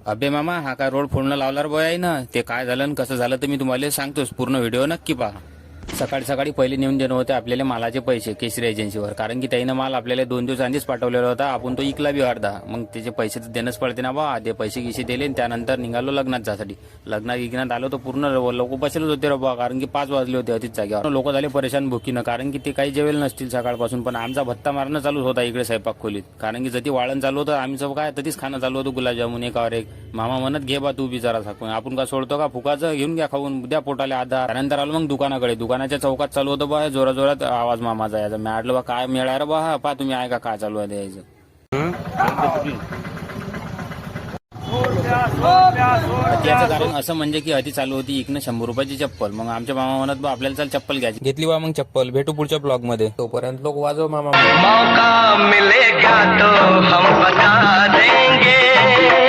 अबे मामा, हा काय रोड फोडणं लावला रे बॉय आहे ना. ते काय झालं आणि कसं झालं तर मी तुम्हाला सांगतोच. पूर्ण व्हिडिओ नक्की पहा. सकाळी सकाळी पहिले नेऊन देणं होते आपल्याला मालाचे पैसे केसरी एजन्सीवर, कारण की त्यानं माल आपल्याला 2 दिवस आधीच पाठवलेला होता. आपण तो इकला बी अर्धा. मग त्याचे पैसे तर देणंच पडते ना बा. ते पैसे गिसे दिले आणि त्यानंतर निघालो लग्नात जासाठी. लग्नात आलो तर पूर्ण लोक बसलेच होते रे बा, कारण की 5 वाजले होते अतिच जागेवर. लोक झाले परेशान भुकीनं, कारण की ते काही जेवेल नसतील सकाळपासून. पण आमचा भत्ता मारणं चालू होता इकडे स्वयंपाक खोलीत, कारण की जती वाळण चालू होतं आमचं काय ततीच खाणं चालू होतं. गुलाबजामुन एकावर एक. मामा म्हणत घे बा तू बी जरा साकून, आपण का सोडतो का फुकाचं, घेऊन घ्या खाऊन द्या पोटाला आधा. त्यानंतर आलो मग दुकानाकडे. दुकानाच्या चौकात चालू होतं बा जोरा जोरात आवाज मामाचा यायचा. मी आडलो बा काय मिळाय रे बा, पा तुम्ही ऐका काय चालू आहे द्यायचं. त्याचं कारण असं म्हणजे की आधी चालू होती इकडनं 100 रुपयाची चप्पल. मग आमच्या मामा म्हणत बा आपल्याला चल चप्पल घ्यायची. घेतली बा मग चप्पल. भेटू पुढच्या ब्लॉग मध्ये. तोपर्यंत लोक वाजव मामा. मौका मिलेगा तो हम बता देंगे.